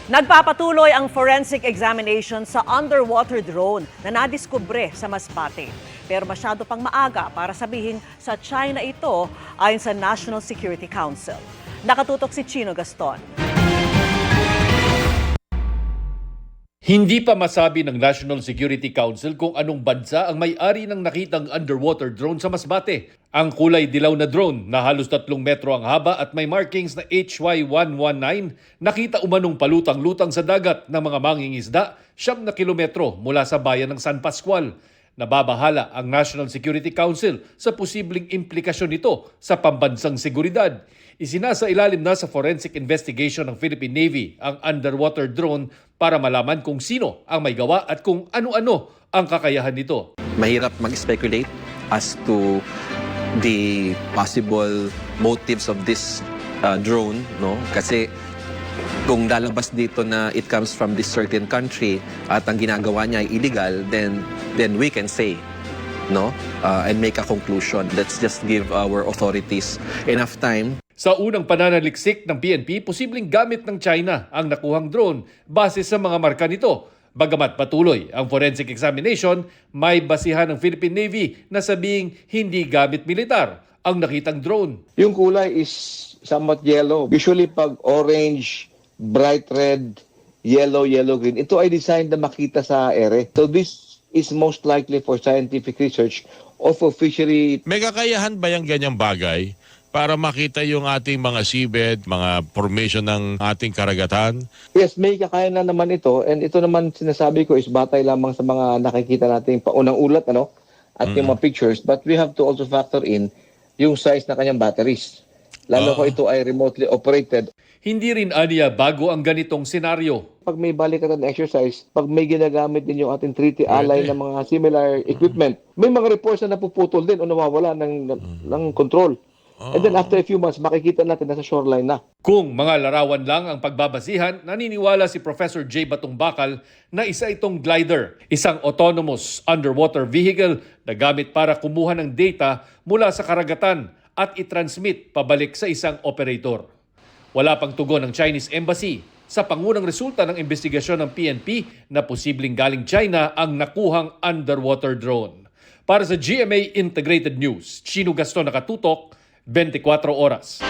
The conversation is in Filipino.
Nagpapatuloy ang forensic examination sa underwater drone na nadiskubre sa Masbate. Pero masyado pang maaga para sabihin sa China ito ayon sa National Security Council. Nakatutok si Chino Gaston. Hindi pa masabi ng National Security Council kung anong bansa ang may-ari ng nakitang underwater drone sa Masbate. Ang kulay dilaw na drone na halos 3 metro ang haba at may markings na HY119 nakita umanong palutang-lutang sa dagat ng mga mangingisda 9 kilometro mula sa bayan ng San Pascual. Nababahala ang National Security Council sa posibleng implikasyon nito sa pambansang seguridad. Isinasailalim na sa forensic investigation ng Philippine Navy ang underwater drone para malaman kung sino ang may gawa at kung ano-ano ang kakayahan nito. Mahirap mag-speculate as to the possible motives of this drone, no? Kasi kung lalabas dito na it comes from this certain country at ang ginagawa niya ay illegal, then we can say, no? And make a conclusion. Let's just give our authorities enough time. Sa unang pananaliksik ng PNP, posibleng gamit ng China ang nakuhang drone base sa mga marka nito. Bagamat patuloy ang forensic examination, may basihan ng Philippine Navy na sabing hindi gamit militar ang nakitang drone. Yung kulay is somewhat yellow. Usually pag orange, bright red, yellow, green, ito ay designed na makita sa ere. So this is most likely for scientific research or for fishery. May kakayahan ba yung ganyang bagay para makita yung ating mga seabed, mga formation ng ating karagatan? Yes, may kakayahan na naman ito. And ito naman sinasabi ko is batay lamang sa mga nakikita nating paunang ulat, ano? At yung mga pictures. But we have to also factor in yung size na kanyang batteries. Lalo ko ito ay remotely operated. Hindi rin aniya bago ang ganitong senaryo. Pag may balikatan exercise, pag may ginagamit din yung ating treaty ally ng mga similar equipment, may mga reports na napuputol din o nawawala ng control. And then after a few months, makikita natin nasa shoreline na. Kung mga larawan lang ang pagbabasihan, naniniwala si Professor J. Batong Bakal na isa itong glider, isang autonomous underwater vehicle na gamit para kumuha ng data mula sa karagatan at i-transmit pabalik sa isang operator. Wala pang tugon ng Chinese Embassy sa pangunang resulta ng investigasyon ng PNP na posibleng galing China ang nakuhang underwater drone. Para sa GMA Integrated News, Chino Gaston, nakatutok, 24 oras.